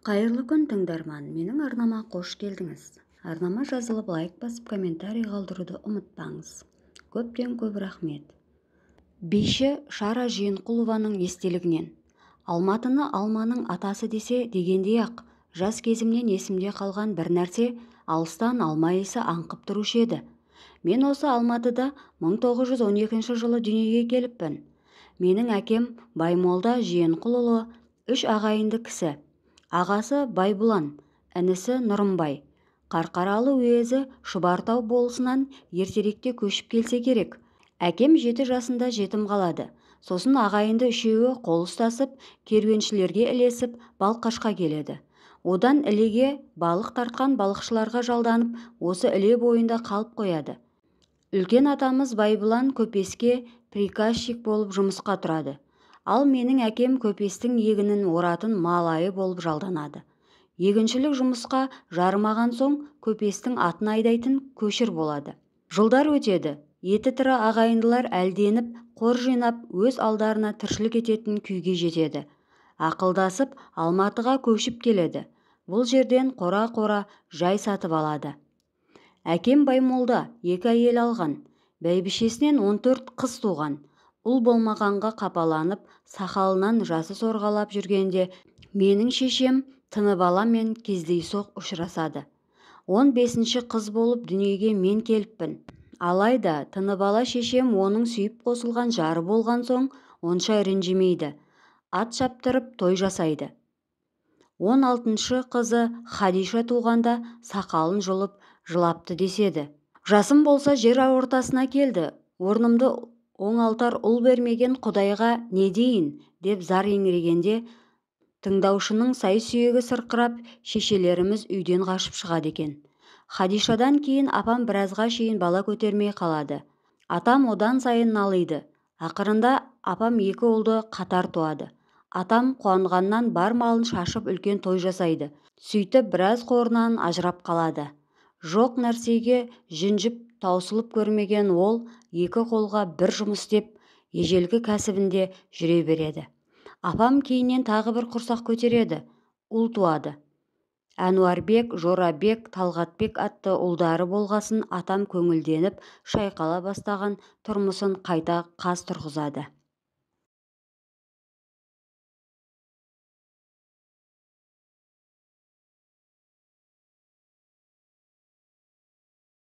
Қайырлы күн тыңдарман, менің арнама қош келдіңіз. Арнама жазылып лайк басып комментарий қалдыруды ұмытпаңыз. Көптен көп рахмет. Биші Шара Жиенқұлованың естелігінен. Алматыны алманың атасы десе дегендей ақ, жас кезімнен есімде қалған бір нәрсе алыстан алма иісі аңқып тұрушы еді. Мен осы Алматыда 1912 жылы дүниеге келіппін. Менің әкем Баймолда Жиенқұлұлы 3 ағайынды кісі. Ағасы Байбұлан, інісі Нұрымбай. Қарқаралы уезі Шұбартау болысынан ертеректе көшіп келсе керек. Әкем 7 жасында жетім қалады. Сосын ағайынды үшеуі қол ұстасып, керуеншілерге ілесіп, Балқашқа келеді. Одан ілеге балық тартқан балықшыларға жалданып, осы іле бойында қалып қояды. Үлкен атамыз Байбұлан көпеске приказчик болып жұмысқа тұрады. Ал менің әкем көпестің егінін оратын малайы болып жалданады. Егіншілік жұмысқа жарымаған соң көпестің атын айдайтын көшір болады. Жылдар өтеді. Еті тірі ағайындылар әлденіп, қор жинап, өз алдарына тіршілік ететін күйге жетеді. Ақылдасып, Алматыға көшіп келеді. Бұл жерден қора-қора жай сатып алады. Әкем Баймолда 2 әйел алған. Бәйбішесінен 14 қыз туған. Ұл болмағанға қапаланып, сақалынан жасы сорғалап жүргенде, менің шешем Тыныбаламен кездейсоқ ұшырасады. 15-ші қыз болып дүниеге мен келіппін. Алайда Тыныбала шешем оның сүйіп қосылған жары болған соң онша ренжімейді. Ат шаптырып той жасайды. 16-шы қызы Хадиша туғанда сақалын жұлып жылапты деседі. Жасым болса жер ортасына келді. Орнымды оңалтар ұл бермеген Құдайға не дейін деп зар еңірегенде, тыңдаушының сай-сүйегі сырқырап, шешелеріміз үйден қашып шығады екен. Хадишадан кейін апам біразға шейін бала көтермей қалады. Атам одан сайын налиды. Ақырында апам 2 ұлды қатар туады. Атам қуанғаннан бар малын шашып үлкен той жасайды. Сөйтіп біраз қорынан ажырап қалады. Жоқ нәрсеге жүнжіп таусылып көрмеген ол 2 қолға бір жұмыс деп ежелгі кәсібінде жүре береді. Апам кейіннен тағы бір құрсақ көтереді. Ұл туады. Әнуарбек, Жорабек, Талғатбек атты ұлдары болғасын атам көңілденіп шайқала бастаған тұрмысын қайта қаз тұрғызады.